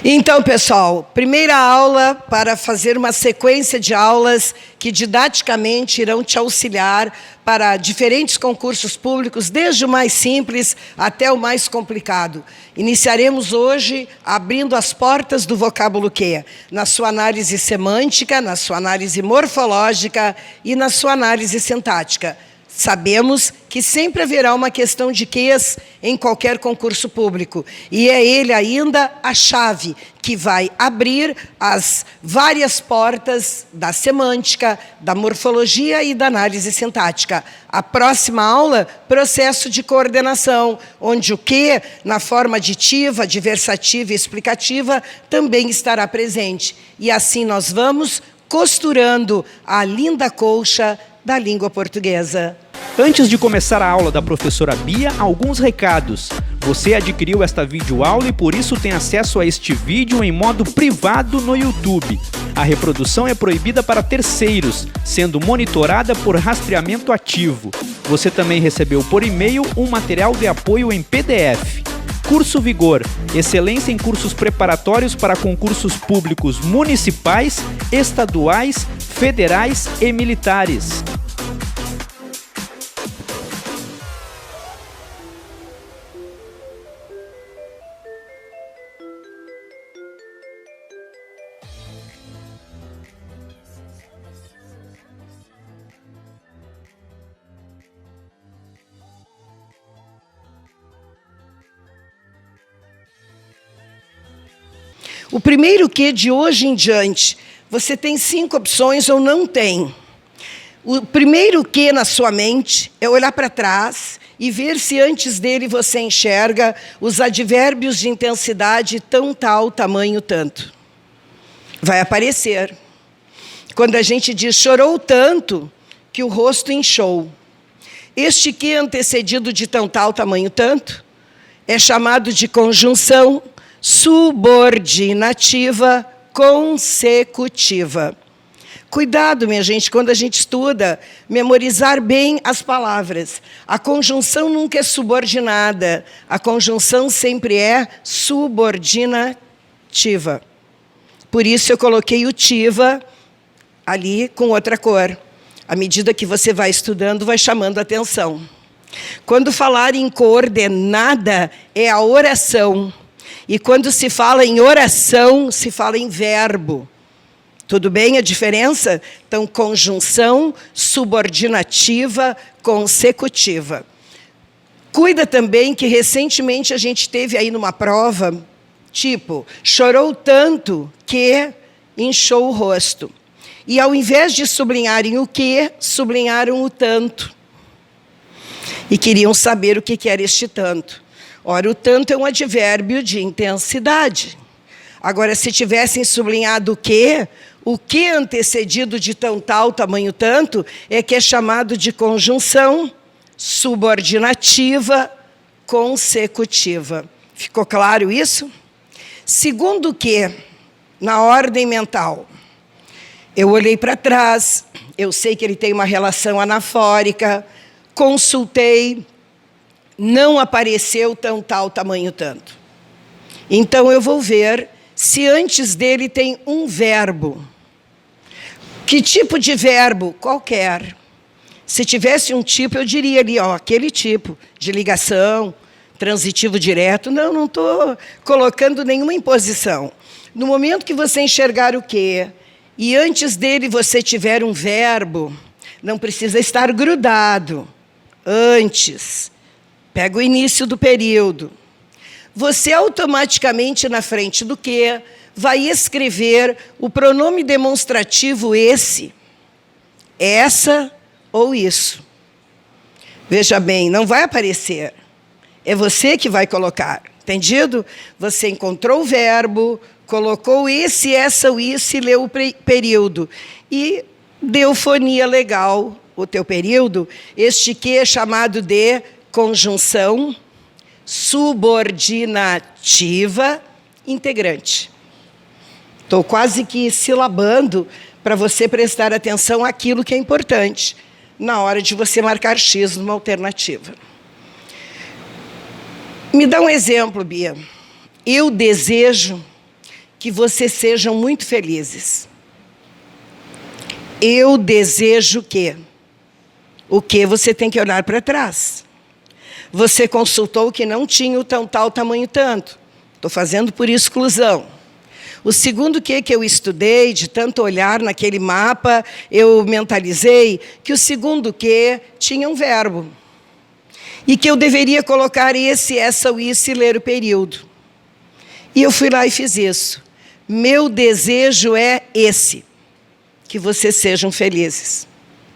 Então, pessoal, primeira aula para fazer uma sequência de aulas que didaticamente irão te auxiliar para diferentes concursos públicos, desde o mais simples até o mais complicado. Iniciaremos hoje abrindo as portas do vocábulo Q, na sua análise semântica, na sua análise morfológica e na sua análise sintática. Sabemos que sempre haverá uma questão de Qs em qualquer concurso público, e é ele ainda a chave que vai abrir as várias portas da semântica, da morfologia e da análise sintática. A próxima aula, processo de coordenação, onde o que, na forma aditiva, adversativa e explicativa, também estará presente. E assim nós vamos costurando a linda colcha da língua portuguesa. Antes de começar a aula da professora Bia, alguns recados. Você adquiriu esta videoaula e por isso tem acesso a este vídeo em modo privado no YouTube. A reprodução é proibida para terceiros, sendo monitorada por rastreamento ativo. Você também recebeu por e-mail um material de apoio em PDF. Curso Vigor, excelência em cursos preparatórios para concursos públicos municipais, estaduais, federais e militares. O primeiro Q de hoje em diante, você tem 5 opções ou não tem. O primeiro Q na sua mente é olhar para trás e ver se antes dele você enxerga os advérbios de intensidade tão, tal, tamanho, tanto. Vai aparecer. Quando a gente diz chorou tanto que o rosto inchou. Este Q antecedido de tão, tal, tamanho, tanto é chamado de conjunção subordinativa consecutiva. Cuidado, minha gente, quando a gente estuda, memorizar bem as palavras. A conjunção nunca é subordinada, a conjunção sempre é subordinativa. Por isso eu coloquei o tiva ali com outra cor. À medida que você vai estudando, vai chamando a atenção. Quando falar em coordenada, é a oração. E quando se fala em oração, se fala em verbo. Tudo bem a diferença? Então, conjunção subordinativa consecutiva. Cuida também que recentemente a gente teve aí numa prova, tipo, chorou tanto que inchou o rosto. E ao invés de sublinharem o que, sublinharam o tanto. E queriam saber o que era este tanto. Ora, o tanto é um advérbio de intensidade. Agora, se tivessem sublinhado o que antecedido de tão, tal, tamanho, tanto, é que é chamado de conjunção subordinativa consecutiva. Ficou claro isso? Segundo que, na ordem mental, eu olhei para trás, eu sei que ele tem uma relação anafórica, consultei, não apareceu tão, tal, tamanho, tanto. Então, eu vou ver se antes dele tem um verbo. Que tipo de verbo? Qualquer. Se tivesse um tipo, eu diria ali, ó, aquele tipo de ligação, transitivo direto. Não estou colocando nenhuma imposição. No momento que você enxergar o quê, e antes dele você tiver um verbo, não precisa estar grudado. Antes. Pega o início do período. Você automaticamente, na frente do que, vai escrever o pronome demonstrativo esse, essa ou isso. Veja bem, não vai aparecer. É você que vai colocar. Entendido? Você encontrou o verbo, colocou esse, essa ou isso e leu o período. E deu fonia legal o teu período. Este que é chamado de conjunção subordinativa integrante. Estou quase que silabando para você prestar atenção àquilo que é importante na hora de você marcar X numa alternativa. Me dá um exemplo, Bia. Eu desejo que vocês sejam muito felizes. Eu desejo que. O que você tem que olhar para trás. Você consultou que não tinha o tal tamanho tanto. Estou fazendo por exclusão. O segundo que eu estudei, de tanto olhar naquele mapa, eu mentalizei que o segundo que tinha um verbo. E que eu deveria colocar esse, essa, o isso e ler o período. E eu fui lá e fiz isso. Meu desejo é esse. Que vocês sejam felizes.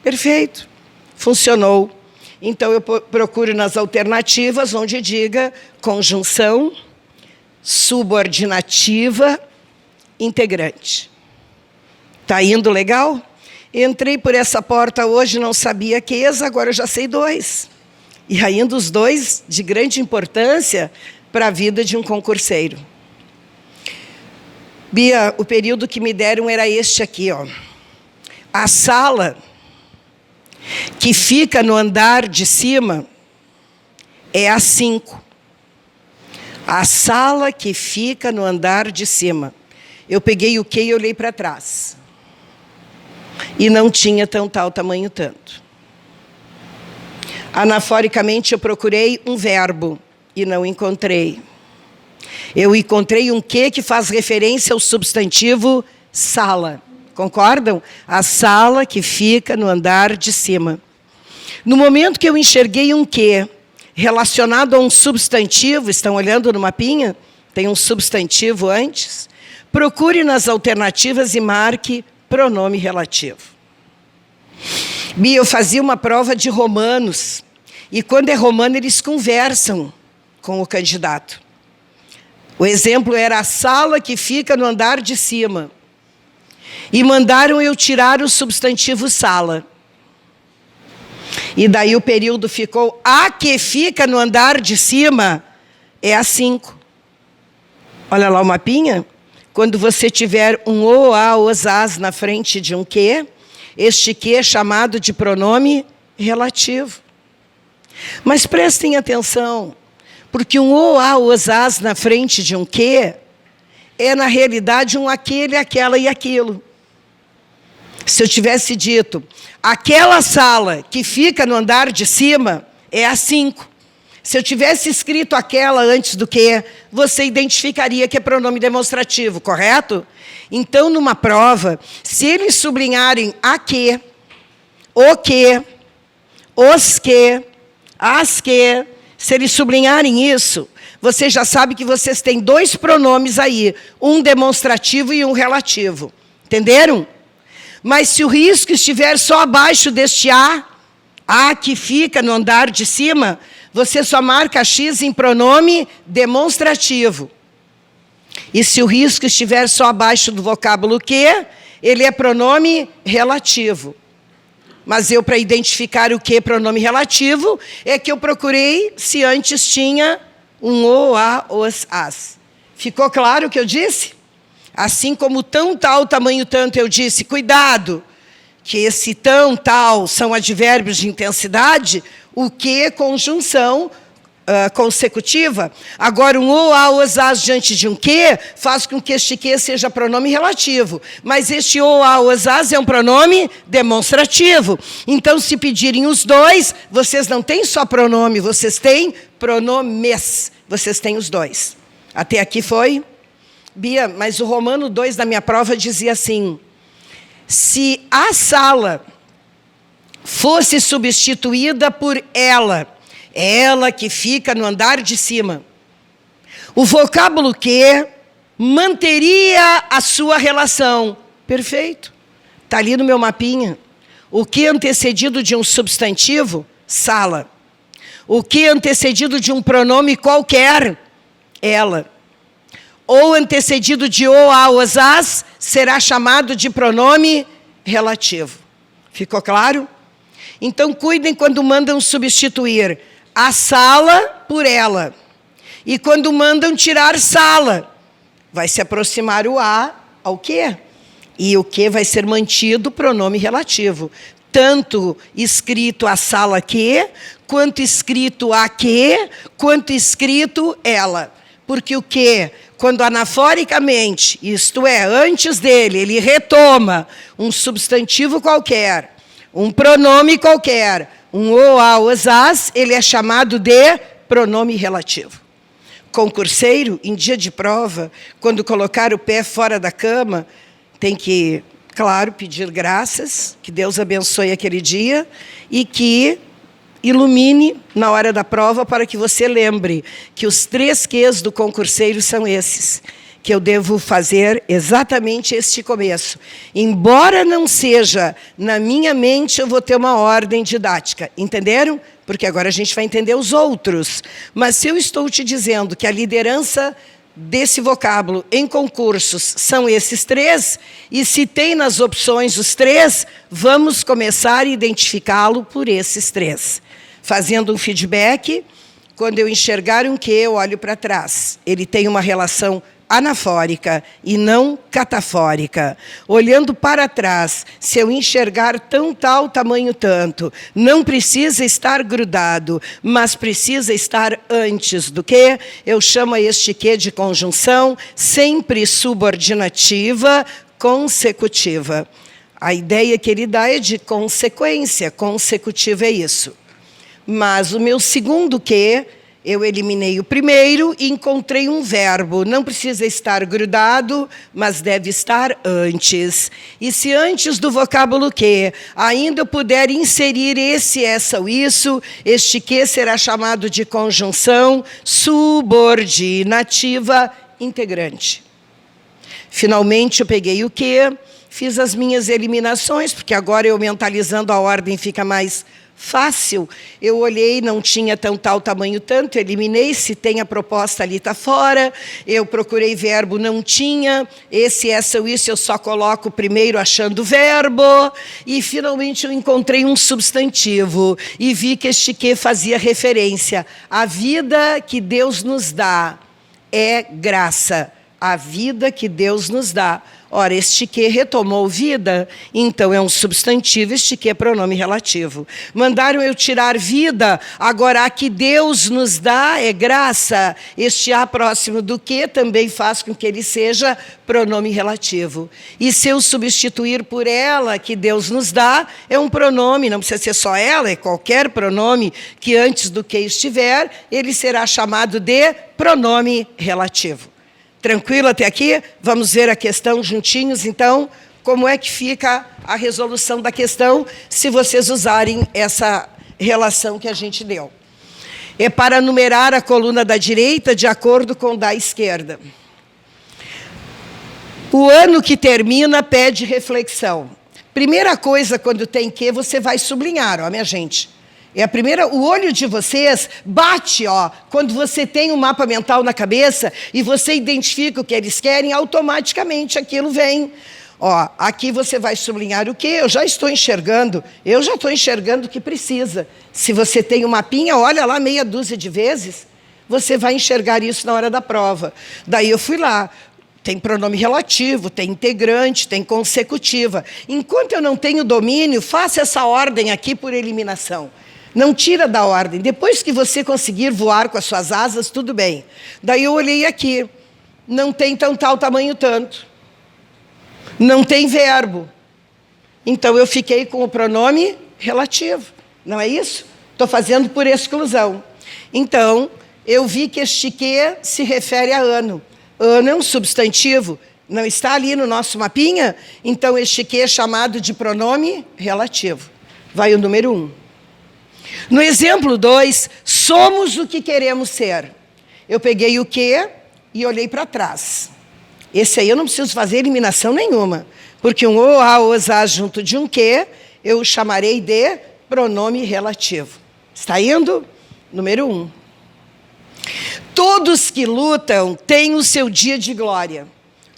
Perfeito. Funcionou. Então, eu procuro nas alternativas onde diga conjunção, subordinativa, integrante. Está indo legal? Entrei por essa porta hoje, não sabia que agora eu já sei 2. E ainda os 2 de grande importância para a vida de um concurseiro. Bia, o período que me deram era este aqui, ó. A sala que fica no andar de cima é a 5. A sala que fica no andar de cima. Eu peguei o que e olhei para trás. E não tinha tal tamanho tanto. Anaforicamente, eu procurei um verbo e não encontrei. Eu encontrei um que faz referência ao substantivo sala. Concordam? A sala que fica no andar de cima. No momento que eu enxerguei um que relacionado a um substantivo, estão olhando no mapinha? Tem um substantivo antes. Procure nas alternativas e marque pronome relativo. Bia, eu fazia uma prova de romanos. E quando é romano, eles conversam com o candidato. O exemplo era a sala que fica no andar de cima. E mandaram eu tirar o substantivo sala. E daí o período ficou, a que fica no andar de cima é a 5. Olha lá o mapinha. Quando você tiver um o, a, os, as na frente de um que, este que é chamado de pronome relativo. Mas prestem atenção, porque um o, a, os, as na frente de um que é, na realidade, um aquele, aquela e aquilo. Se eu tivesse dito, aquela sala que fica no andar de cima é a 5. Se eu tivesse escrito aquela antes do que, você identificaria que é pronome demonstrativo, correto? Então, numa prova, se eles sublinharem a que, o que, os que, as que, se eles sublinharem isso, você já sabe que vocês têm 2 pronomes aí, um demonstrativo e um relativo. Entenderam? Mas se o risco estiver só abaixo deste a que fica no andar de cima, você só marca X em pronome demonstrativo. E se o risco estiver só abaixo do vocábulo que, ele é pronome relativo. Mas eu, para identificar o que é pronome relativo, é que eu procurei se antes tinha um o, a, os, as. Ficou claro o que eu disse? Assim como tão, tal, tamanho, tanto, eu disse, cuidado, que esse tão, tal, são advérbios de intensidade, o que é conjunção consecutiva. Agora, um o, a, os, as diante de um que, faz com que este que seja pronome relativo. Mas este o, a, os, as é um pronome demonstrativo. Então, se pedirem os 2, vocês não têm só pronome, vocês têm pronomes. Vocês têm os 2. Até aqui foi? Bia, mas o Romano 2 da minha prova dizia assim, se a sala fosse substituída por ela que fica no andar de cima, o vocábulo que manteria a sua relação. Perfeito. Está ali no meu mapinha. O que antecedido de um substantivo? Sala. O que antecedido de um pronome qualquer? Ela. Ou antecedido de o, a, os, as, será chamado de pronome relativo. Ficou claro? Então, cuidem quando mandam substituir a sala por ela. E quando mandam tirar sala, vai se aproximar o a ao que. E o que vai ser mantido pronome relativo. Tanto escrito a sala que, quanto escrito a que, quanto escrito ela. Porque o que, quando anaforicamente, isto é, antes dele, ele retoma um substantivo qualquer, um pronome qualquer, um o, a, os, as, ele é chamado de pronome relativo. Concurseiro, em dia de prova, quando colocar o pé fora da cama, tem que, claro, pedir graças, que Deus abençoe aquele dia e que ilumine na hora da prova para que você lembre que os 3 Qs do concurseiro são esses, que eu devo fazer exatamente este começo. Embora não seja na minha mente, eu vou ter uma ordem didática. Entenderam? Porque agora a gente vai entender os outros. Mas se eu estou te dizendo que a liderança desse vocábulo em concursos são esses 3, e se tem nas opções os 3, vamos começar a identificá-lo por esses 3. Fazendo um feedback, quando eu enxergar um que, eu olho para trás. Ele tem uma relação anafórica e não catafórica. Olhando para trás, se eu enxergar tal, tamanho tanto, não precisa estar grudado, mas precisa estar antes do que, eu chamo este que de conjunção, sempre subordinativa, consecutiva. A ideia que ele dá é de consequência, consecutiva é isso. Mas o meu segundo que, eu eliminei o primeiro e encontrei um verbo. Não precisa estar grudado, mas deve estar antes. E se antes do vocábulo que ainda eu puder inserir esse, essa ou isso, este que será chamado de conjunção subordinativa integrante. Finalmente, eu peguei o que, fiz as minhas eliminações, porque agora eu mentalizando a ordem fica mais fácil. Eu olhei, não tinha tal tamanho tanto, eliminei, se tem a proposta ali está fora, eu procurei verbo, não tinha, esse, essa ou isso eu só coloco primeiro achando o verbo, e finalmente eu encontrei um substantivo, e vi que este que fazia referência à vida que Deus nos dá, é graça, a vida que Deus nos dá. Ora, este que retomou vida, então é um substantivo, este que é pronome relativo. Mandaram eu tirar vida, agora a que Deus nos dá é graça. Este a próximo do que também faz com que ele seja pronome relativo. E se eu substituir por ela, que Deus nos dá, é um pronome, não precisa ser só ela, é qualquer pronome que antes do que estiver, ele será chamado de pronome relativo. Tranquilo até aqui? Vamos ver a questão juntinhos, então, como é que fica a resolução da questão, se vocês usarem essa relação que a gente deu. É para numerar a coluna da direita de acordo com da esquerda. O ano que termina pede reflexão. Primeira coisa, quando tem que, você vai sublinhar, ó, minha gente. É a primeira, o olho de vocês bate, ó, quando você tem um mapa mental na cabeça e você identifica o que eles querem, automaticamente aquilo vem. Ó, aqui você vai sublinhar o quê? Eu já estou enxergando o que precisa. Se você tem um mapinha, olha lá meia dúzia de vezes, você vai enxergar isso na hora da prova. Daí eu fui lá. Tem pronome relativo, tem integrante, tem consecutiva. Enquanto eu não tenho domínio, faça essa ordem aqui por eliminação. Não tira da ordem. Depois que você conseguir voar com as suas asas, tudo bem. Daí eu olhei aqui. Não tem tal tamanho tanto. Não tem verbo. Então eu fiquei com o pronome relativo. Não é isso? Estou fazendo por exclusão. Então, eu vi que este que se refere a ano. Ano é um substantivo. Não está ali no nosso mapinha? Então este que é chamado de pronome relativo. Vai o número 1. No exemplo 2, somos o que queremos ser. Eu peguei o que e olhei para trás. Esse aí eu não preciso fazer eliminação nenhuma, porque um o, a, os, as junto de um que, eu o chamarei de pronome relativo. Está indo? Número 1. Todos que lutam têm o seu dia de glória.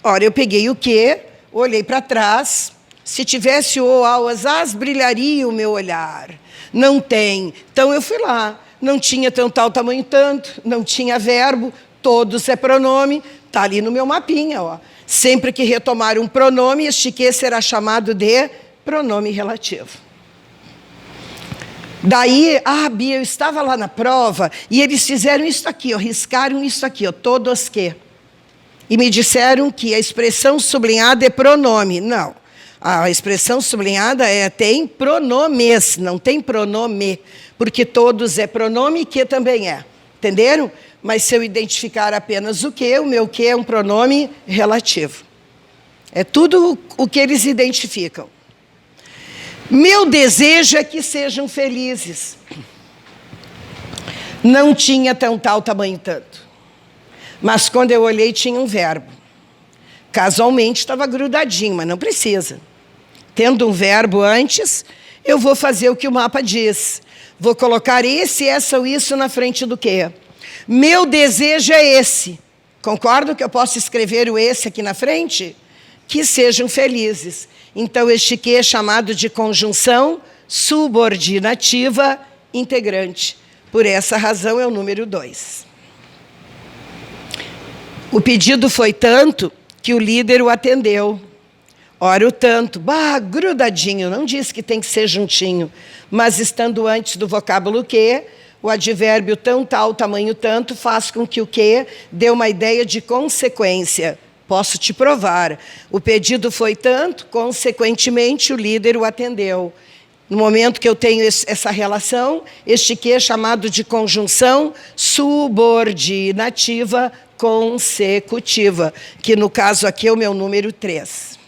Ora, eu peguei o que, olhei para trás. Se tivesse o, a, os, as, brilharia o meu olhar. Não tem. Então eu fui lá. Não tinha tal tamanho tanto, não tinha verbo, todos é pronome, está ali no meu mapinha. Ó. Sempre que retomar um pronome, este que será chamado de pronome relativo. Daí, Bia, eu estava lá na prova e eles fizeram isso aqui, ó, riscaram isso aqui, ó, todos que. e me disseram que a expressão sublinhada é pronome. Não. A expressão sublinhada tem pronomes, não tem pronome, porque todos é pronome e que também é. Entenderam? Mas se eu identificar apenas o meu que é um pronome relativo. É tudo o que eles identificam. Meu desejo é que sejam felizes. Não tinha tal tamanho tanto. Mas quando eu olhei, tinha um verbo. Casualmente estava grudadinho, mas não precisa. Tendo um verbo antes, eu vou fazer o que o mapa diz. Vou colocar esse, essa ou isso na frente do quê? Meu desejo é esse. Concordo que eu posso escrever o esse aqui na frente? Que sejam felizes. Então, este que é chamado de conjunção subordinativa integrante. Por essa razão, é o número 2. O pedido foi tanto que o líder o atendeu. Ora, o tanto, grudadinho, não diz que tem que ser juntinho, mas estando antes do vocábulo que, o advérbio tão, tal, tamanho, tanto, faz com que o que dê uma ideia de consequência. Posso te provar. O pedido foi tanto, consequentemente, o líder o atendeu. No momento que eu tenho essa relação, este que é chamado de conjunção subordinativa consecutiva, que no caso aqui é o meu número 3.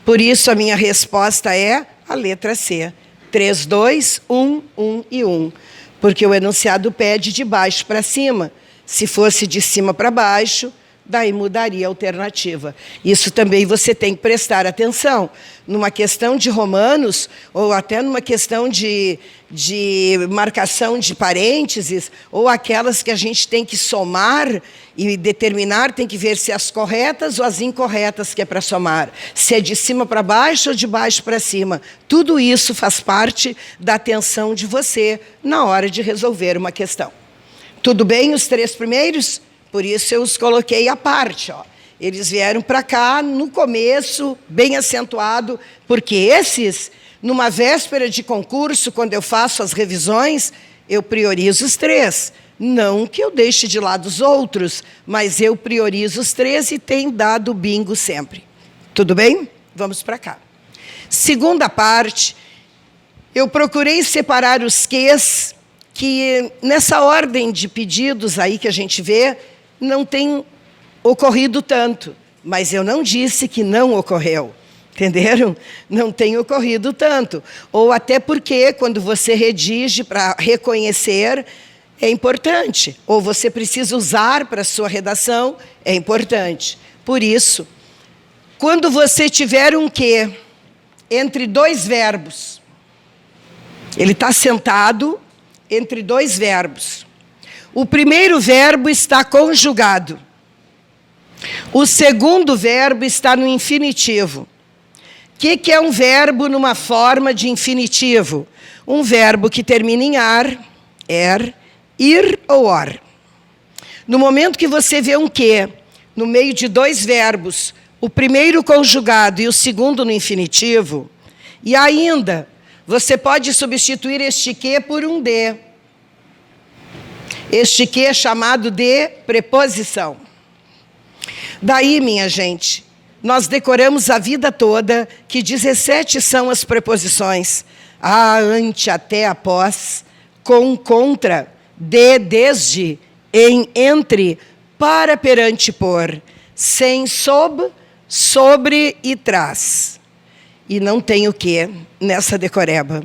Por isso, a minha resposta é a letra C. 3, 2, 1, 1 e 1. Porque o enunciado pede de baixo para cima. Se fosse de cima para baixo, daí mudaria a alternativa. Isso também você tem que prestar atenção. Numa questão de romanos, ou até numa questão de marcação de parênteses, ou aquelas que a gente tem que somar e determinar, tem que ver se as corretas ou as incorretas que é para somar. Se é de cima para baixo ou de baixo para cima. Tudo isso faz parte da atenção de você na hora de resolver uma questão. Tudo bem os 3 primeiros? Por isso eu os coloquei à parte. Eles vieram para cá no começo, bem acentuado, porque esses, numa véspera de concurso, quando eu faço as revisões, eu priorizo os 3. Não que eu deixe de lado os outros, mas eu priorizo os 3 e tenho dado bingo sempre. Tudo bem? Vamos para cá. Segunda parte, eu procurei separar os quês, que nessa ordem de pedidos aí que a gente vê, não tem ocorrido tanto, mas eu não disse que não ocorreu, entenderam? Não tem ocorrido tanto. Ou até porque, quando você redige para reconhecer, é importante. Ou você precisa usar para a sua redação, é importante. Por isso, quando você tiver um que entre 2 verbos, ele está sentado entre 2 verbos. O primeiro verbo está conjugado. O segundo verbo está no infinitivo. O que é um verbo numa forma de infinitivo? Um verbo que termina em ar, er, ir ou or. No momento que você vê um que, no meio de 2 verbos, o primeiro conjugado e o segundo no infinitivo, e ainda, você pode substituir este que por um de. Este que é chamado de preposição. Daí, minha gente, nós decoramos a vida toda que 17 são as preposições. A, ante, até, após, com, contra, de, desde, em, entre, para, perante, por, sem, sob, sobre e trás. E não tem o que nessa decoreba.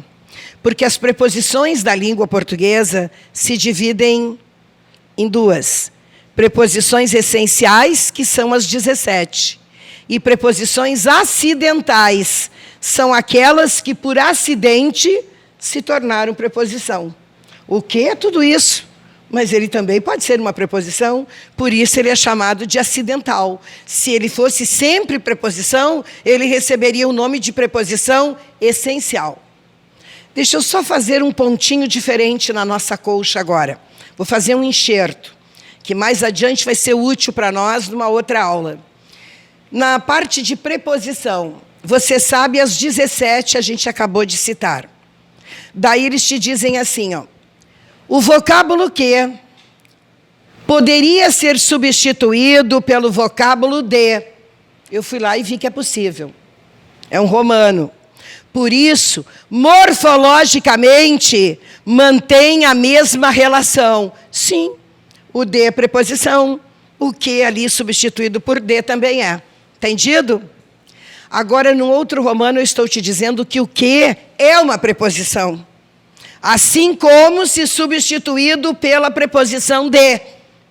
Porque as preposições da língua portuguesa se dividem em 2. Preposições essenciais, que são as 17. E preposições acidentais, são aquelas que por acidente se tornaram preposição. O que é tudo isso? Mas ele também pode ser uma preposição, por isso ele é chamado de acidental. Se ele fosse sempre preposição, ele receberia o nome de preposição essencial. Deixa eu só fazer um pontinho diferente na nossa colcha agora. Vou fazer um enxerto, que mais adiante vai ser útil para nós numa outra aula. Na parte de preposição, você sabe as 17 a gente acabou de citar. Daí eles te dizem assim, o vocábulo que poderia ser substituído pelo vocábulo de. Eu fui lá e vi que é possível. É um romano. Por isso, morfologicamente, mantém a mesma relação. Sim, o de é preposição, o que ali substituído por de também é. Entendido? Agora, num outro romano, eu estou te dizendo que o que é uma preposição. Assim como se substituído pela preposição de.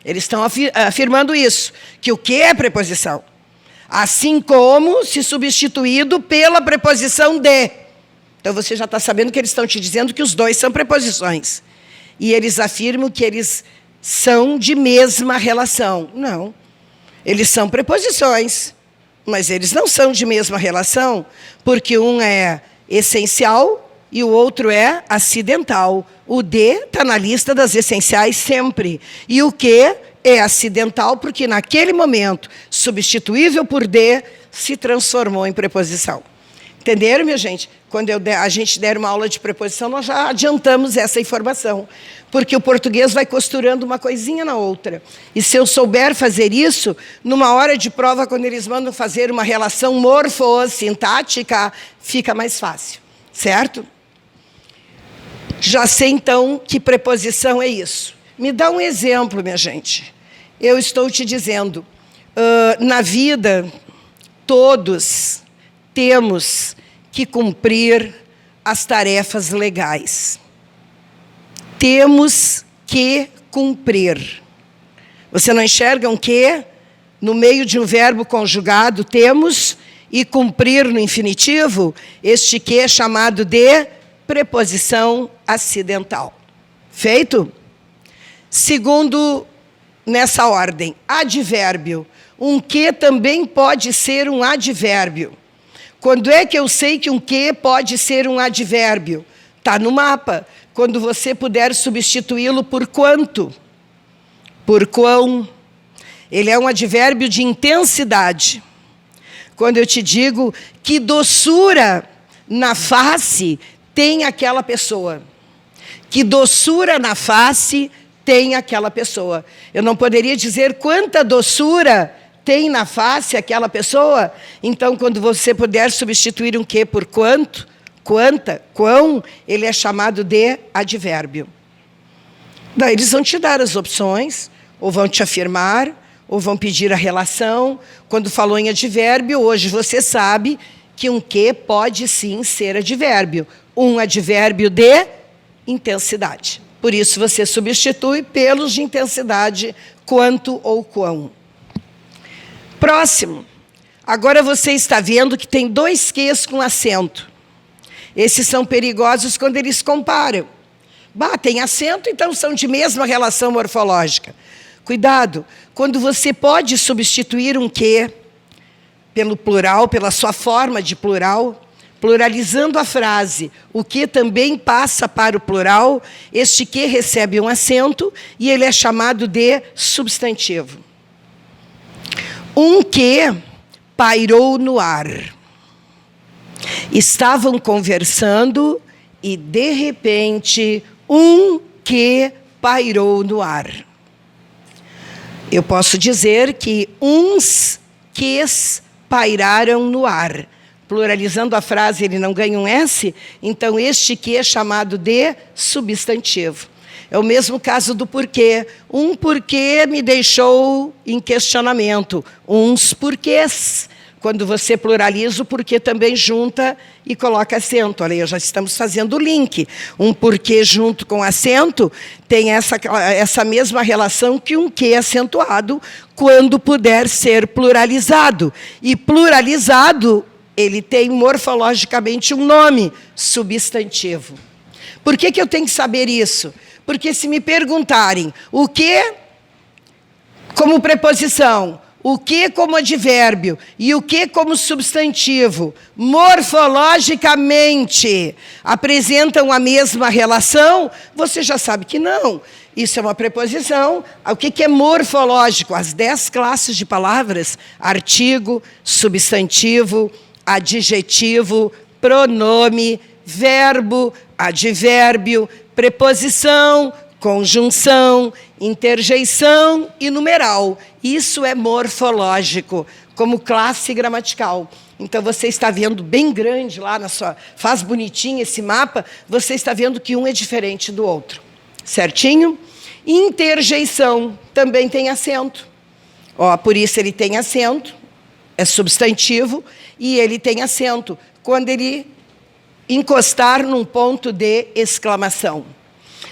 Eles estão afirmando isso, que o que é preposição. Assim como se substituído pela preposição de. Então, você já está sabendo que eles estão te dizendo que os dois são preposições. E eles afirmam que eles são de mesma relação. Não. Eles são preposições, mas eles não são de mesma relação, porque um é essencial e o outro é acidental. O de está na lista das essenciais sempre. E o que é acidental porque, naquele momento, substituível por de, se transformou em preposição. Entenderam, minha gente? Quando a gente der uma aula de preposição, nós já adiantamos essa informação. Porque o português vai costurando uma coisinha na outra. E se eu souber fazer isso, numa hora de prova, quando eles mandam fazer uma relação morfossintática, fica mais fácil. Certo? Já sei, então, que preposição é isso. Me dá um exemplo, minha gente. Eu estou te dizendo, na vida, todos temos que cumprir as tarefas legais. Temos que cumprir. Você não enxerga um que? No meio de um verbo conjugado, temos, e cumprir no infinitivo, este que é chamado de preposição acidental. Feito? Segundo, nessa ordem, advérbio. Um que também pode ser um advérbio. Quando é que eu sei que um que pode ser um advérbio? Está no mapa. Quando você puder substituí-lo por quanto? Por quão. Ele é um advérbio de intensidade. Quando eu te digo que doçura na face tem aquela pessoa. Que doçura na face tem aquela pessoa. Eu não poderia dizer quanta doçura tem na face aquela pessoa. Então, quando você puder substituir um que por quanto, quanta, quão, ele é chamado de advérbio. Daí eles vão te dar as opções, ou vão te afirmar, ou vão pedir a relação. Quando falou em advérbio, hoje você sabe que um que pode sim ser advérbio. Um advérbio de intensidade. Por isso você substitui pelos de intensidade quanto ou quão. Próximo. Agora você está vendo que tem dois quês com acento. Esses são perigosos quando eles comparam. Tem acento, então são de mesma relação morfológica. Cuidado, quando você pode substituir um que pelo plural, pela sua forma de plural, pluralizando a frase, o que também passa para o plural, este que recebe um acento e ele é chamado de substantivo. Um que pairou no ar. Estavam conversando e, de repente, um que pairou no ar. Eu posso dizer que uns ques pairaram no ar. Pluralizando a frase, ele não ganha um S, então este que é chamado de substantivo. É o mesmo caso do porquê. Um porquê me deixou em questionamento. Uns porquês. Quando você pluraliza, o porquê também junta e coloca acento. Olha aí, já estamos fazendo o link. Um porquê junto com acento tem essa mesma relação que um que acentuado, quando puder ser pluralizado. E pluralizado, ele tem morfologicamente um nome, substantivo. Por que eu tenho que saber isso? Porque se me perguntarem o que como preposição, o que como advérbio e o que como substantivo, morfologicamente apresentam a mesma relação, você já sabe que não. Isso é uma preposição. O que é morfológico? As 10 classes de palavras: artigo, substantivo, adjetivo, pronome, verbo, advérbio, preposição, conjunção, interjeição e numeral. Isso é morfológico, como classe gramatical. Então, você está vendo bem grande lá na sua... Faz bonitinho esse mapa, você está vendo que um é diferente do outro. Certinho? Interjeição também tem acento. Ó, por isso ele tem acento, é substantivo, e ele tem acento quando ele encostar num ponto de exclamação.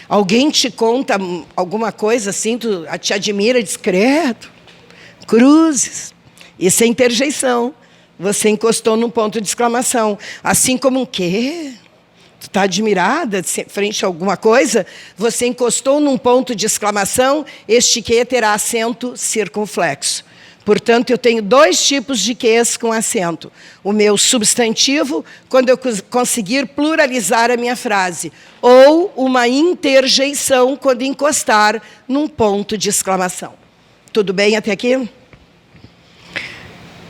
Alguém te conta alguma coisa assim, tu te admira, discreto, cruzes. Isso é interjeição. Você encostou num ponto de exclamação. Assim como um quê? Tu está admirada frente a alguma coisa? Você encostou num ponto de exclamação, este quê terá acento circunflexo. Portanto, eu tenho dois tipos de quês com acento. O meu substantivo, quando eu conseguir pluralizar a minha frase. Ou uma interjeição, quando encostar num ponto de exclamação. Tudo bem até aqui?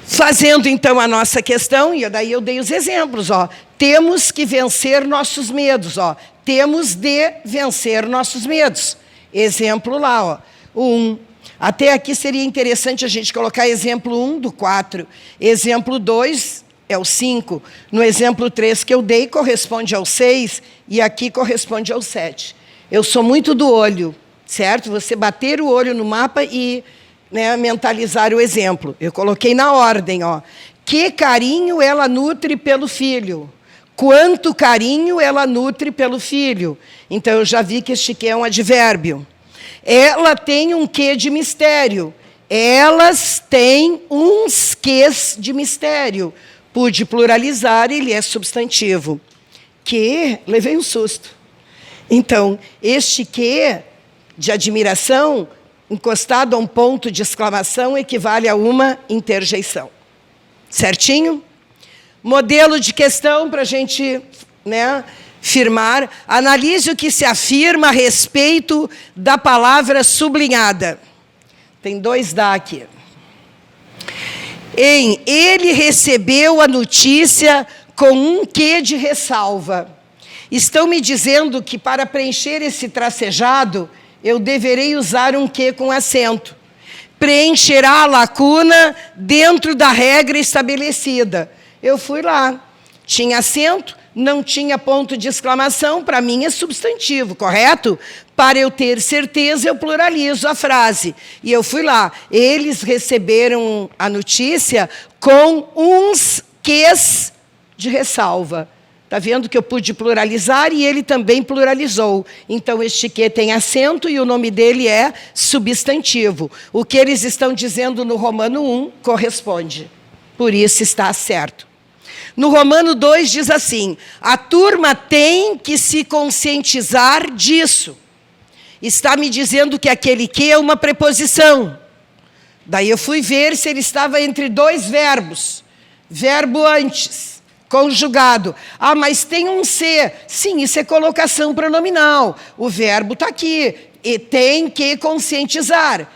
Fazendo, então, a nossa questão, e daí eu dei os exemplos. Ó. Temos que vencer nossos medos. Ó. Temos de vencer nossos medos. Exemplo lá, ó. 1. Até aqui seria interessante a gente colocar exemplo 1 do 4. Exemplo 2 é o 5. No exemplo 3 que eu dei, corresponde ao 6, e aqui corresponde ao 7. Eu sou muito do olho, certo? Você bater o olho no mapa e mentalizar o exemplo. Eu coloquei na ordem, ó. Que carinho ela nutre pelo filho? Quanto carinho ela nutre pelo filho? Então, eu já vi que este que é um advérbio. Ela tem um quê de mistério. Elas têm uns quês de mistério. Pude pluralizar, ele é substantivo. Que, levei um susto. Então, este que de admiração, encostado a um ponto de exclamação, equivale a uma interjeição. Certinho? Modelo de questão para a gente firmar. Analise o que se afirma a respeito da palavra sublinhada. Tem 2 dá aqui. Ele recebeu a notícia com um quê de ressalva. Estão me dizendo que para preencher esse tracejado, eu deverei usar um quê com acento. Preencherá a lacuna dentro da regra estabelecida. Eu fui lá. Tinha acento, não tinha ponto de exclamação, para mim é substantivo, correto? Para eu ter certeza, eu pluralizo a frase. E eu fui lá. Eles receberam a notícia com uns quês de ressalva. Está vendo que eu pude pluralizar e ele também pluralizou. Então, este que tem acento e o nome dele é substantivo. O que eles estão dizendo no Romano 1 corresponde. Por isso está certo. No Romano 2 diz assim, a turma tem que se conscientizar disso. Está me dizendo que aquele que é uma preposição. Daí eu fui ver se ele estava entre 2 verbos. Verbo antes, conjugado. Ah, mas tem um C. Sim, isso é colocação pronominal. O verbo está aqui. E tem que conscientizar.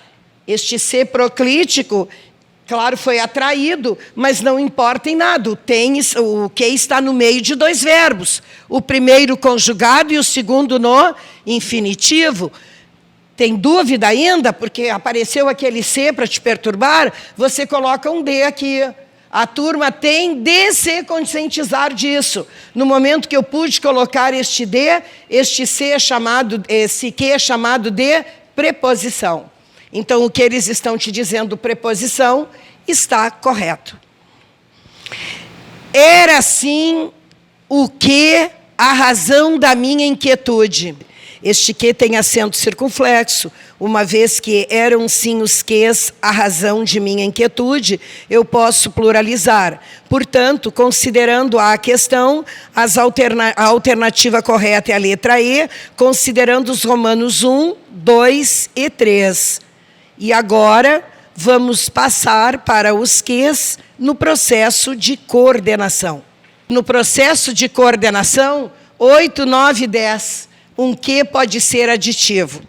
Este C proclítico, claro, foi atraído, mas não importa em nada. O que está no meio de 2 verbos. O primeiro conjugado e o segundo no infinitivo. Tem dúvida ainda? Porque apareceu aquele C para te perturbar, você coloca um D aqui. A turma tem de se conscientizar disso. No momento que eu pude colocar este D, este C é chamado, esse que é chamado de preposição. Então, o que eles estão te dizendo, preposição, está correto. Era, sim, o que a razão da minha inquietude. Este que tem acento circunflexo, uma vez que eram, sim, os quês a razão de minha inquietude, eu posso pluralizar. Portanto, considerando a questão, a alternativa correta é a letra E, considerando os Romanos 1, 2 e 3. E agora, vamos passar para os quês no processo de coordenação. No processo de coordenação, 8, 9 e 10, um que pode ser aditivo.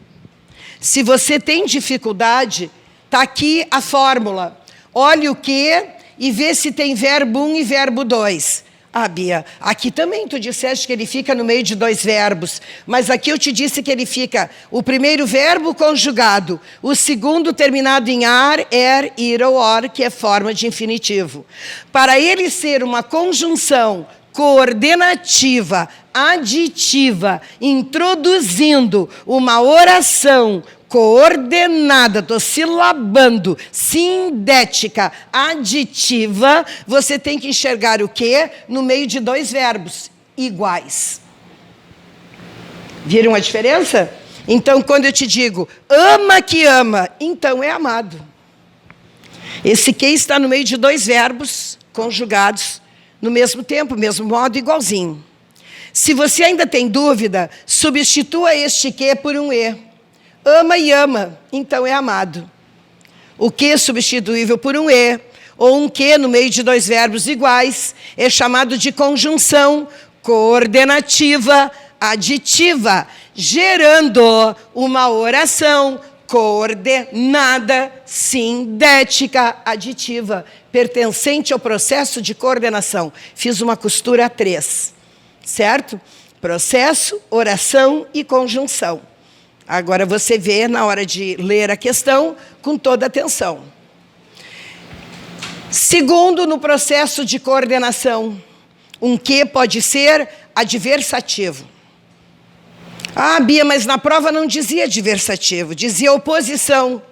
Se você tem dificuldade, está aqui a fórmula. Olhe o que e vê se tem verbo 1 e verbo 2. Ah, Bia, aqui também tu disseste que ele fica no meio de 2 verbos, mas aqui eu te disse que ele fica o primeiro verbo conjugado, o segundo terminado em ar, ir ou or, que é forma de infinitivo. Para ele ser uma conjunção coordenativa, aditiva, introduzindo uma oração coordenada, estou silabando, sindética, aditiva, você tem que enxergar o quê? No meio de 2 verbos iguais. Viram a diferença? Então, quando eu te digo, ama que ama, então é amado. Esse que está no meio de 2 verbos conjugados no mesmo tempo, mesmo modo, igualzinho. Se você ainda tem dúvida, substitua este que por um e. Ama e ama, então é amado. O que substituível por um e, ou um que no meio de 2 verbos iguais, é chamado de conjunção coordenativa aditiva, gerando uma oração coordenada sindética aditiva, pertencente ao processo de coordenação. Fiz uma costura a 3, certo? Processo, oração e conjunção. Agora você vê na hora de ler a questão com toda atenção. Segundo, no processo de coordenação, um que pode ser adversativo. Ah, Bia, mas na prova não dizia adversativo, dizia oposição,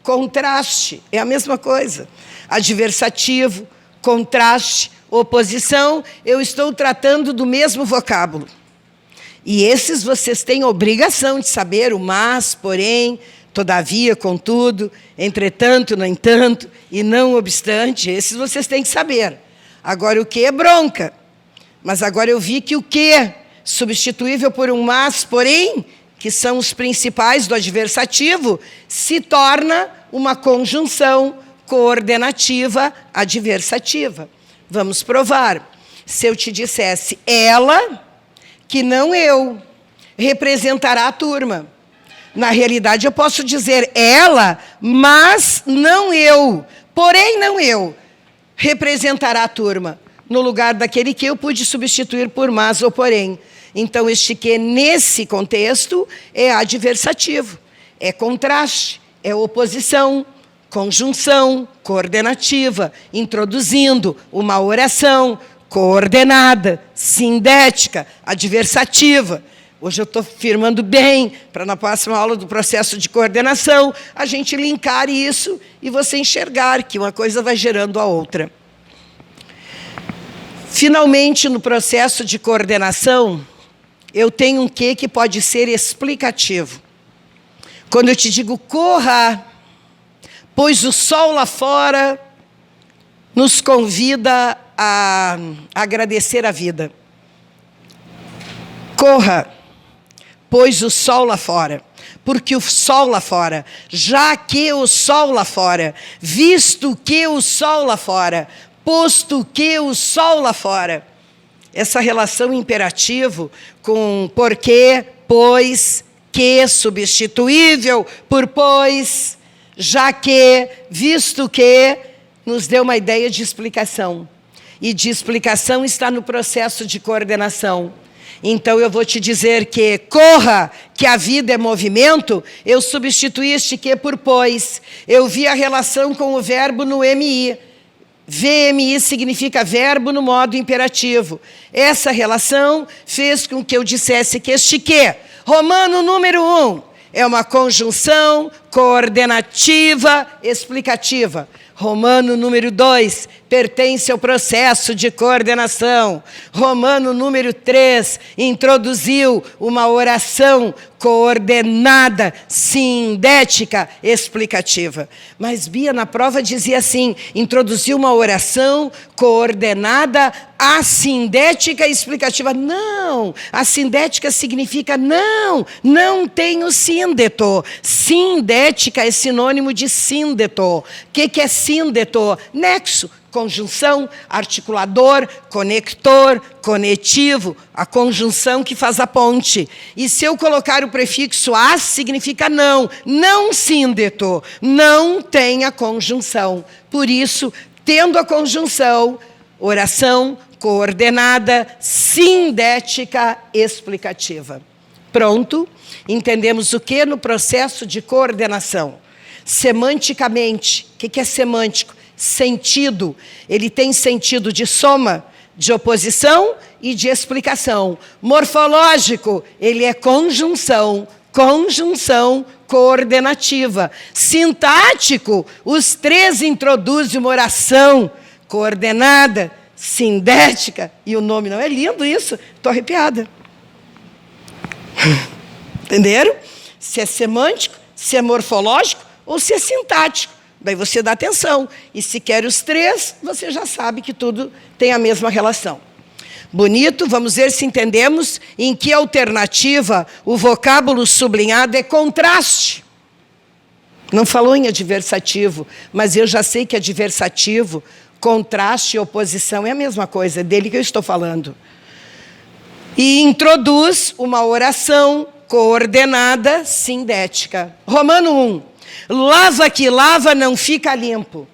contraste, é a mesma coisa. Adversativo, contraste, oposição, eu estou tratando do mesmo vocábulo. E esses vocês têm obrigação de saber, o mas, porém, todavia, contudo, entretanto, no entanto, e não obstante, esses vocês têm que saber. Agora, o que é bronca? Mas agora eu vi que o que, substituível por um mas, porém, que são os principais do adversativo, se torna uma conjunção coordenativa adversativa. Vamos provar. Se eu te dissesse ela, que não eu, representará a turma. Na realidade, eu posso dizer ela, mas não eu, porém não eu, representará a turma. No lugar daquele que eu pude substituir por mas ou porém. Então, este que, nesse contexto, é adversativo, é contraste, é oposição, conjunção, coordenativa, introduzindo uma oração coordenada, sindética, adversativa. Hoje eu estou firmando bem, para na próxima aula do processo de coordenação, a gente linkar isso e você enxergar que uma coisa vai gerando a outra. Finalmente, no processo de coordenação, eu tenho um que pode ser explicativo. Quando eu te digo corra, pois o sol lá fora nos convida a agradecer a vida. Corra, pois o sol lá fora, porque o sol lá fora, já que o sol lá fora, visto que o sol lá fora, posto que o sol lá fora. Essa relação imperativo com porque, pois, que, substituível por pois, já que, visto que, nos deu uma ideia de explicação. E de explicação está no processo de coordenação. Então, eu vou te dizer que corra, que a vida é movimento, eu substituí este que por pois. Eu vi a relação com o verbo no MI. VMI significa verbo no modo imperativo. Essa relação fez com que eu dissesse que este que, romano número 1, é uma conjunção coordenativa explicativa. Romano número 2 pertence ao processo de coordenação. Romano número 3 introduziu uma oração coordenada, sindética, explicativa. Mas Bia, na prova dizia assim, introduziu uma oração coordenada, assindética e explicativa. Não, assindética significa não tem o síndeto. Sindética é sinônimo de síndeto. O que é síndeto? Nexo. Conjunção, articulador, conector, conectivo, a conjunção que faz a ponte. E se eu colocar o prefixo "a", significa não síndeto, não tem a conjunção. Por isso, tendo a conjunção, oração coordenada, sindética, explicativa. Pronto, entendemos o que no processo de coordenação. Semanticamente, o que é semântico? Sentido. Ele tem sentido de soma, de oposição e de explicação. Morfológico, ele é conjunção, coordenativa. Sintático, os três introduzem uma oração coordenada, sindética, e o nome não é lindo isso? Estou arrepiada. Entenderam? Se é semântico, se é morfológico ou se é sintático. Daí você dá atenção. E se quer os três, você já sabe que tudo tem a mesma relação. Bonito, vamos ver se entendemos em que alternativa o vocábulo sublinhado é contraste. Não falou em adversativo, mas eu já sei que adversativo, contraste e oposição é a mesma coisa, é dele que eu estou falando. E introduz uma oração coordenada, sindética. Romano 1. Lava que lava não fica limpo.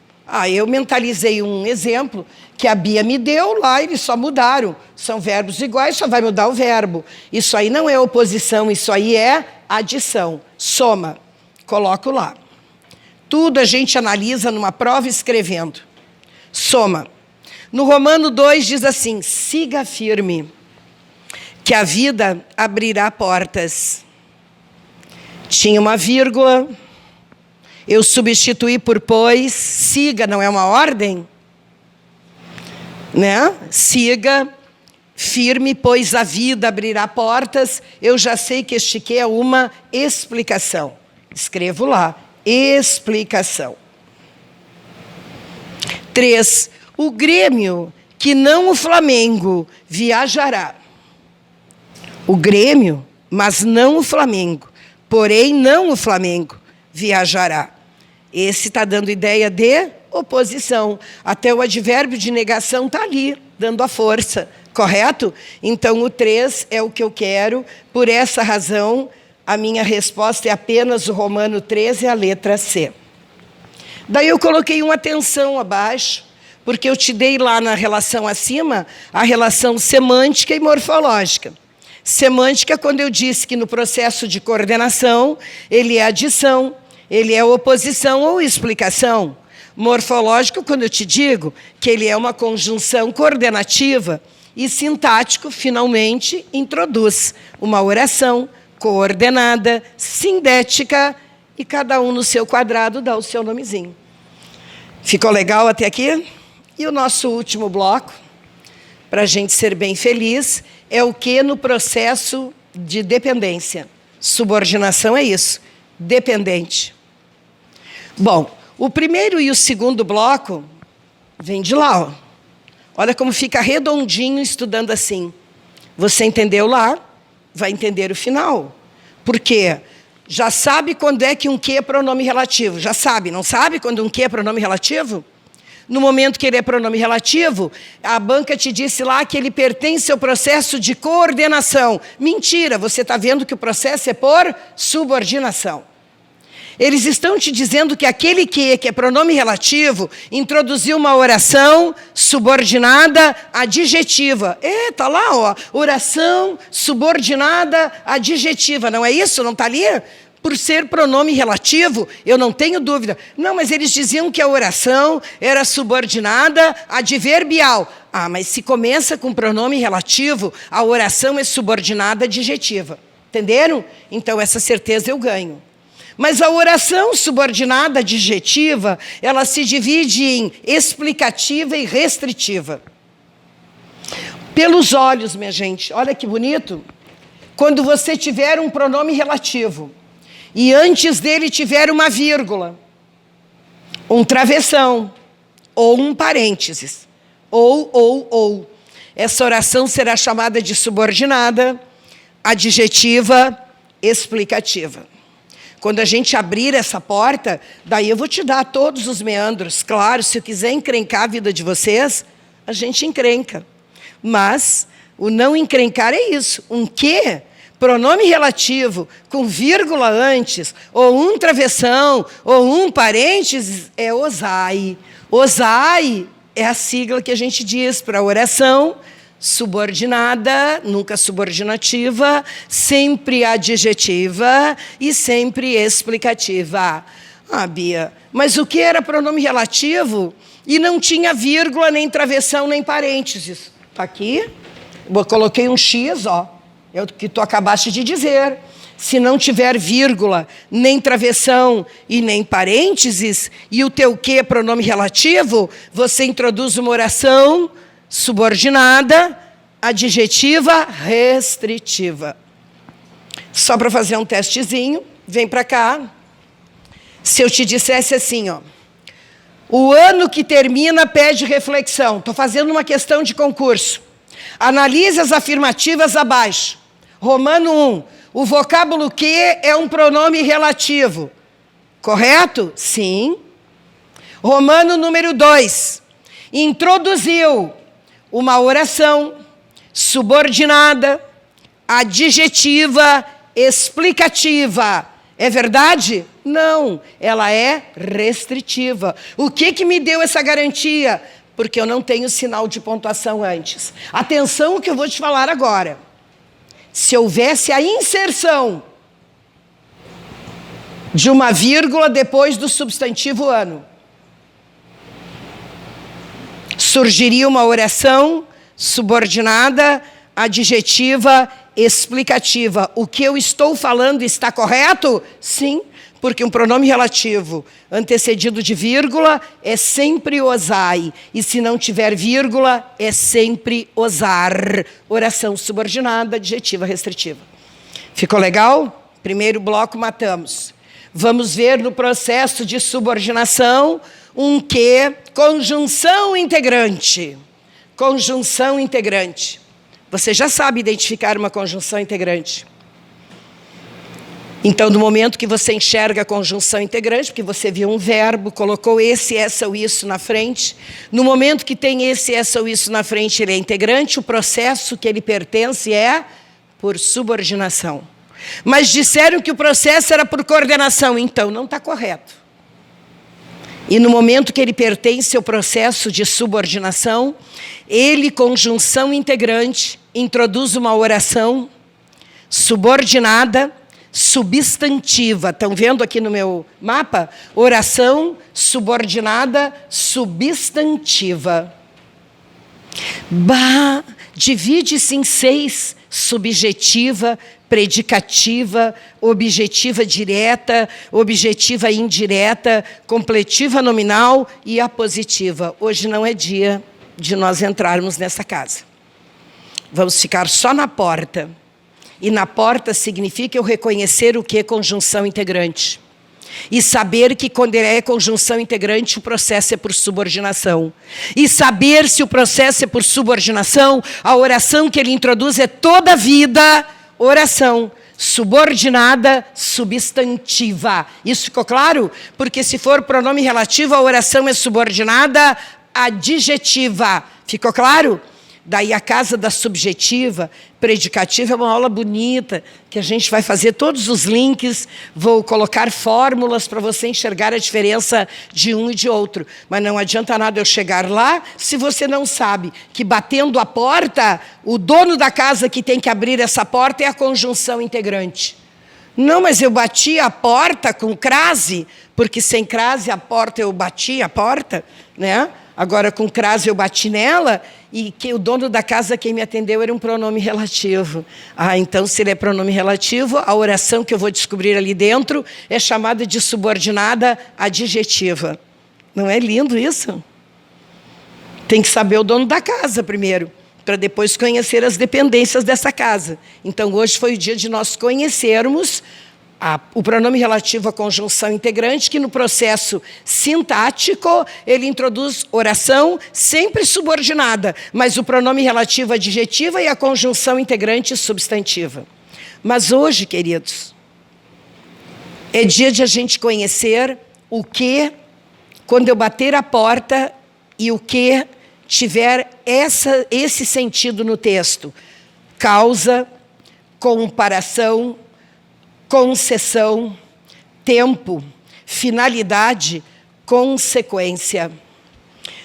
Eu mentalizei um exemplo que a Bia me deu lá, eles só mudaram. São verbos iguais, só vai mudar o verbo. Isso aí não é oposição, isso aí é adição. Soma. Coloco lá. Tudo a gente analisa numa prova escrevendo. Soma. No Romano 2 diz assim, siga firme, que a vida abrirá portas. Tinha uma vírgula, eu substituí por pois, siga, não é uma ordem? Né? Siga firme, pois a vida abrirá portas. Eu já sei que este que é uma explicação. Escrevo lá, explicação. 3. O Grêmio, que não o Flamengo, viajará. O Grêmio, mas não o Flamengo. Porém, não o Flamengo viajará. Esse está dando ideia de oposição. Até o advérbio de negação está ali, dando a força. Correto? Então, o 3 é o que eu quero. Por essa razão, a minha resposta é apenas o Romano 13, a letra C. Daí eu coloquei uma atenção abaixo, porque eu te dei lá na relação acima a relação semântica e morfológica. Semântica, quando eu disse que no processo de coordenação, ele é adição, ele é oposição ou explicação. Morfológico, quando eu te digo que ele é uma conjunção coordenativa. E sintático, finalmente, introduz uma oração coordenada, sindética, e cada um no seu quadrado dá o seu nomezinho. Ficou legal até aqui? E o nosso último bloco, para a gente ser bem feliz, é o que no processo de dependência. Subordinação é isso, dependente. Bom, o primeiro e o segundo bloco vem de lá, ó. Olha como fica redondinho estudando assim. Você entendeu lá, vai entender o final. Por quê? Já sabe quando é que um que é pronome relativo? Já sabe, não sabe quando um que é pronome relativo? No momento que ele é pronome relativo, a banca te disse lá que ele pertence ao processo de coordenação. Mentira, você está vendo que o processo é por subordinação. Eles estão te dizendo que aquele que é pronome relativo, introduziu uma oração subordinada adjetiva. Está lá, ó, oração subordinada adjetiva. Não é isso? Não está ali? Por ser pronome relativo, eu não tenho dúvida. Não, mas eles diziam que a oração era subordinada adverbial. Mas se começa com pronome relativo, a oração é subordinada adjetiva. Entenderam? Então, essa certeza eu ganho. Mas a oração subordinada adjetiva, ela se divide em explicativa e restritiva. Pelos olhos, minha gente, olha que bonito. Quando você tiver um pronome relativo, e antes dele tiver uma vírgula, um travessão, ou um parênteses, ou. Essa oração será chamada de subordinada, adjetiva, explicativa. Quando a gente abrir essa porta, daí eu vou te dar todos os meandros. Claro, se eu quiser encrencar a vida de vocês, a gente encrenca. Mas o não encrencar é isso. Um que, pronome relativo, com vírgula antes, ou um travessão, ou um parênteses, é osai. Osai é a sigla que a gente diz para oração subordinada, nunca subordinativa, sempre adjetiva e sempre explicativa. Ah, Bia, mas o que era pronome relativo e não tinha vírgula, nem travessão, nem parênteses? Está aqui, eu coloquei um X, ó, é o que tu acabaste de dizer. Se não tiver vírgula, nem travessão e nem parênteses, e o teu que é pronome relativo, você introduz uma oração subordinada, adjetiva, restritiva. Só para fazer um testezinho, vem para cá. Se eu te dissesse assim, ó, o ano que termina pede reflexão. Estou fazendo uma questão de concurso. Analise as afirmativas abaixo. Romano 1. O vocábulo que é um pronome relativo. Correto? Sim. Romano número 2. Introduziu uma oração subordinada, adjetiva, explicativa. É verdade? Não, ela é restritiva. O que me deu essa garantia? Porque eu não tenho sinal de pontuação antes. Atenção ao que eu vou te falar agora. Se houvesse a inserção de uma vírgula depois do substantivo ano, surgiria uma oração subordinada, adjetiva, explicativa. O que eu estou falando está correto? Sim, porque um pronome relativo antecedido de vírgula é sempre osai. E se não tiver vírgula, é sempre osar. Oração subordinada, adjetiva, restritiva. Ficou legal? Primeiro bloco matamos. Vamos ver no processo de subordinação um que, conjunção integrante. Conjunção integrante. Você já sabe identificar uma conjunção integrante. Então, no momento que você enxerga a conjunção integrante, porque você viu um verbo, colocou esse, essa ou isso na frente, no momento que tem esse, essa ou isso na frente, ele é integrante, o processo que ele pertence é por subordinação. Mas disseram que o processo era por coordenação, então não está correto. E no momento que ele pertence ao processo de subordinação, ele, conjunção integrante, introduz uma oração subordinada, substantiva. Estão vendo aqui no meu mapa? Oração subordinada, substantiva. Divide-se em 6: subjetiva, predicativa, objetiva direta, objetiva indireta, completiva nominal e apositiva. Hoje não é dia de nós entrarmos nessa casa. Vamos ficar só na porta. E na porta significa eu reconhecer o que é conjunção integrante. E saber que quando é conjunção integrante, o processo é por subordinação. E saber se o processo é por subordinação, a oração que ele introduz é toda a vida oração subordinada, substantiva. Isso ficou claro? Porque se for pronome relativo, a oração é subordinada, adjetiva. Ficou claro? Daí a casa da subjetiva, predicativa, é uma aula bonita, que a gente vai fazer todos os links, vou colocar fórmulas para você enxergar a diferença de um e de outro. Mas não adianta nada eu chegar lá, se você não sabe que batendo a porta, o dono da casa que tem que abrir essa porta é a conjunção integrante. Não, mas eu bati a porta com crase, porque sem crase a porta eu bati a porta, né? Agora, com crase, eu bati nela e que o dono da casa, quem me atendeu, era um pronome relativo. Ah, então, se ele é pronome relativo, a oração que eu vou descobrir ali dentro é chamada de subordinada adjetiva. Não é lindo isso? Tem que saber o dono da casa primeiro, para depois conhecer as dependências dessa casa. Então, hoje foi o dia de nós conhecermos o pronome relativo à conjunção integrante, que no processo sintático, ele introduz oração sempre subordinada, mas o pronome relativo adjetiva e a conjunção integrante substantiva. Mas hoje, queridos, é dia de a gente conhecer o que, quando eu bater a porta, e o que tiver esse sentido no texto. Causa, comparação, concessão, tempo, finalidade, consequência.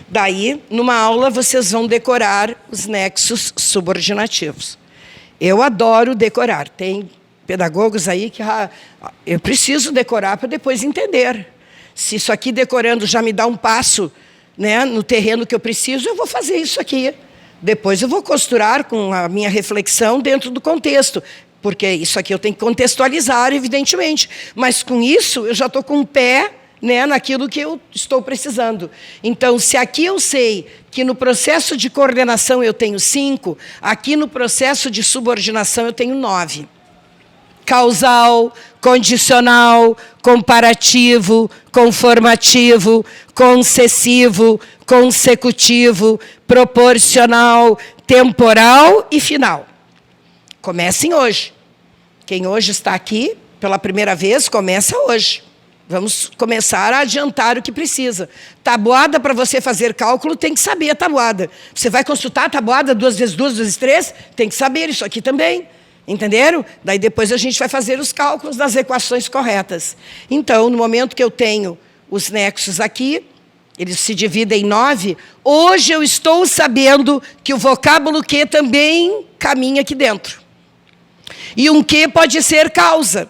Daí, numa aula, vocês vão decorar os nexos subordinativos. Eu adoro decorar. Tem pedagogos aí que eu preciso decorar para depois entender. Se isso aqui decorando já me dá um passo, né, no terreno que eu preciso, eu vou fazer isso aqui. Depois eu vou costurar com a minha reflexão dentro do contexto. Porque isso aqui eu tenho que contextualizar, evidentemente. Mas com isso, eu já estou com o pé, né, naquilo que eu estou precisando. Então, se aqui eu sei que no processo de coordenação eu tenho 5, aqui no processo de subordinação eu tenho 9. Causal, condicional, comparativo, conformativo, concessivo, consecutivo, proporcional, temporal e final. Comecem hoje. Quem hoje está aqui pela primeira vez, começa hoje. Vamos começar a adiantar o que precisa. Tabuada, para você fazer cálculo, tem que saber a tabuada. Você vai consultar a tabuada 2 vezes 2 vezes 3, tem que saber isso aqui também. Entenderam? Daí depois a gente vai fazer os cálculos das equações corretas. Então, no momento que eu tenho os nexos aqui, eles se dividem em 9, hoje eu estou sabendo que o vocábulo que também caminha aqui dentro. E um que pode ser causa.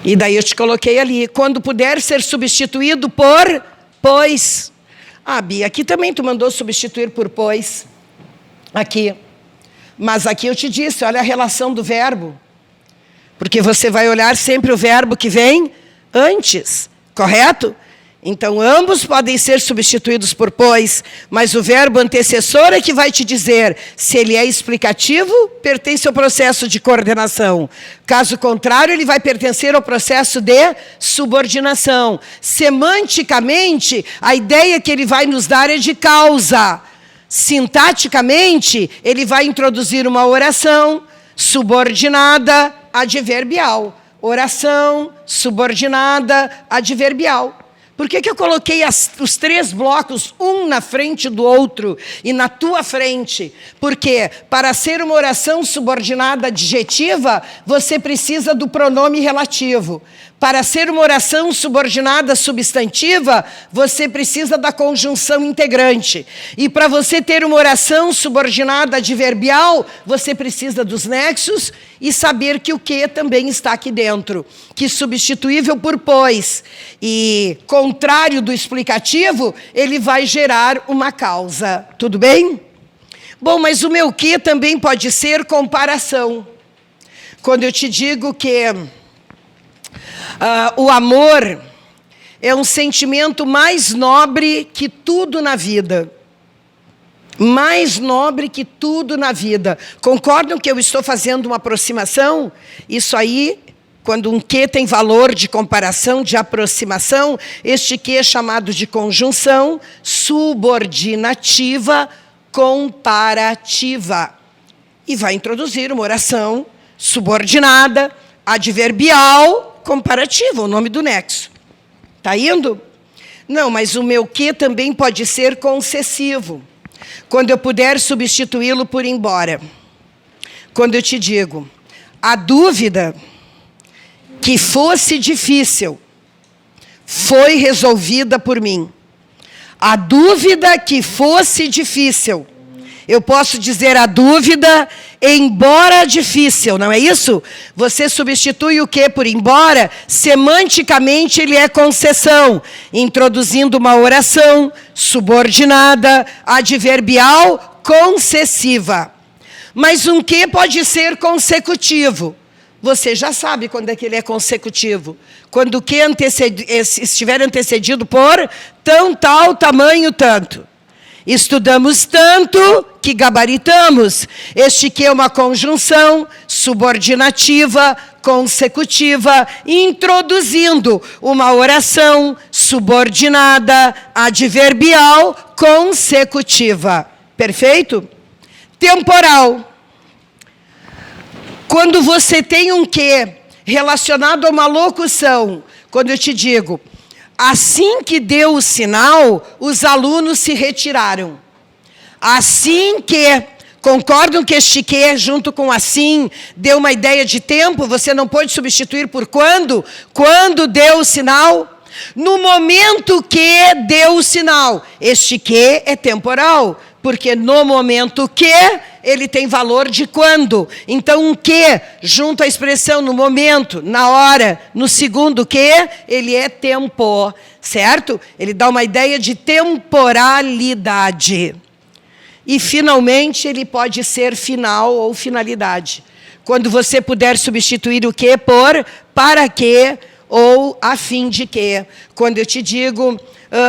E daí eu te coloquei ali, quando puder ser substituído por pois. Ah, Bia, aqui também tu mandou substituir por pois. Aqui. Mas aqui eu te disse, olha a relação do verbo. Porque você vai olhar sempre o verbo que vem antes, correto? Então, ambos podem ser substituídos por pois, mas o verbo antecessor é que vai te dizer se ele é explicativo, pertence ao processo de coordenação. Caso contrário, ele vai pertencer ao processo de subordinação. Semanticamente, a ideia que ele vai nos dar é de causa. Sintaticamente, ele vai introduzir uma oração subordinada adverbial. Oração subordinada adverbial. Por que eu coloquei os 3 blocos, um na frente do outro e na tua frente? Porque para ser uma oração subordinada adjetiva, você precisa do pronome relativo. Para ser uma oração subordinada substantiva, você precisa da conjunção integrante. E para você ter uma oração subordinada adverbial, você precisa dos nexos e saber que o que também está aqui dentro. Que substituível por pois. E contrário do explicativo, ele vai gerar uma causa. Tudo bem? Bom, mas o meu que também pode ser comparação. Quando eu te digo que o amor é um sentimento mais nobre que tudo na vida. Mais nobre que tudo na vida. Concordam que eu estou fazendo uma aproximação? Isso aí, quando um que tem valor de comparação, de aproximação, este que é chamado de conjunção subordinativa comparativa. E vai introduzir uma oração subordinada, adverbial, comparativa, o nome do nexo. Está indo? Não, mas o meu que também pode ser concessivo. Quando eu puder substituí-lo por embora. Quando eu te digo, a dúvida que fosse difícil foi resolvida por mim. A dúvida que fosse difícil. Eu posso dizer a dúvida, embora difícil, não é isso? Você substitui o que por embora, semanticamente ele é concessão, introduzindo uma oração subordinada, adverbial, concessiva. Mas um que pode ser consecutivo. Você já sabe quando é que ele é consecutivo. Quando o que estiver antecedido por tão, tal, tamanho, tanto. Estudamos tanto que gabaritamos. Este que é uma conjunção subordinativa, consecutiva, introduzindo uma oração subordinada, adverbial, consecutiva. Perfeito? Temporal. Quando você tem um que relacionado a uma locução, quando eu te digo, assim que deu o sinal, os alunos se retiraram. Assim que, concordam que este que, junto com assim, deu uma ideia de tempo, você não pode substituir por quando? Quando deu o sinal? No momento que deu o sinal. Este que é temporal, porque no momento que ele tem valor de quando. Então, um que, junto à expressão no momento, na hora, no segundo que, ele é tempo, certo? Ele dá uma ideia de temporalidade. E, finalmente, ele pode ser final ou finalidade. Quando você puder substituir o que por para que ou a fim de que. Quando eu te digo,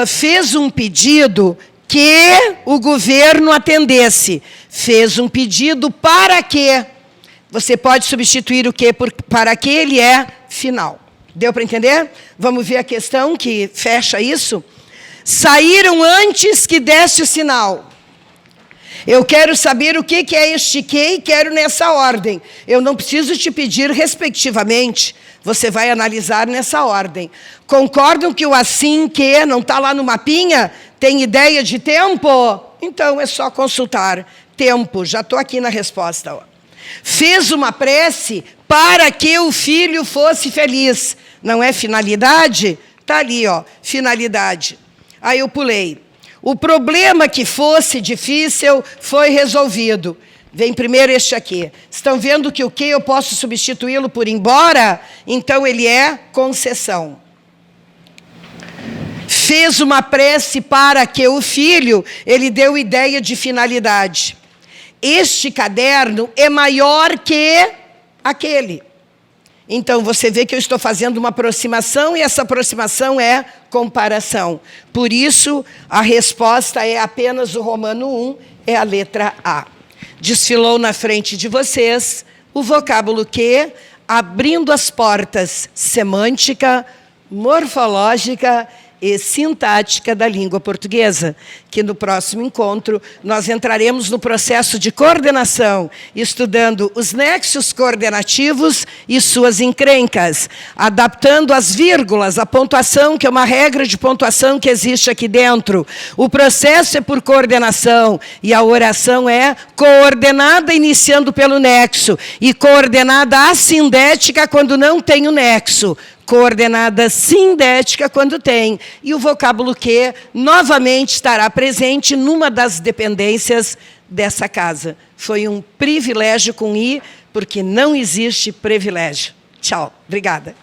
fez um pedido que o governo atendesse. Fez um pedido para que. Você pode substituir o que por para que, ele é final. Deu para entender? Vamos ver a questão que fecha isso? Saíram antes que desse o sinal. Eu quero saber o que é este que e quero nessa ordem. Eu não preciso te pedir respectivamente. Você vai analisar nessa ordem. Concordam que o assim que não está lá no mapinha tem ideia de tempo? Então é só consultar. Tempo, já estou aqui na resposta. Ó. Fez uma prece para que o filho fosse feliz. Não é finalidade? Está ali, ó, finalidade. Aí eu pulei. O problema que fosse difícil foi resolvido. Vem primeiro este aqui. Estão vendo que o que eu posso substituí-lo por embora? Então ele é concessão. Fez uma prece para que o filho, ele deu ideia de finalidade. Este caderno é maior que aquele. Então, você vê que eu estou fazendo uma aproximação e essa aproximação é comparação. Por isso, a resposta é apenas o Romano 1, é a letra A. Desfilou na frente de vocês o vocábulo que, abrindo as portas semântica, morfológica e sintática da língua portuguesa, que no próximo encontro nós entraremos no processo de coordenação, estudando os nexos coordenativos e suas encrencas, adaptando as vírgulas, a pontuação, que é uma regra de pontuação que existe aqui dentro. O processo é por coordenação e a oração é coordenada iniciando pelo nexo e coordenada assindética quando não tem o nexo. Coordenada sindética quando tem. E o vocábulo que, novamente, estará presente numa das dependências dessa casa. Foi um privilégio com I, porque não existe privilégio. Tchau. Obrigada.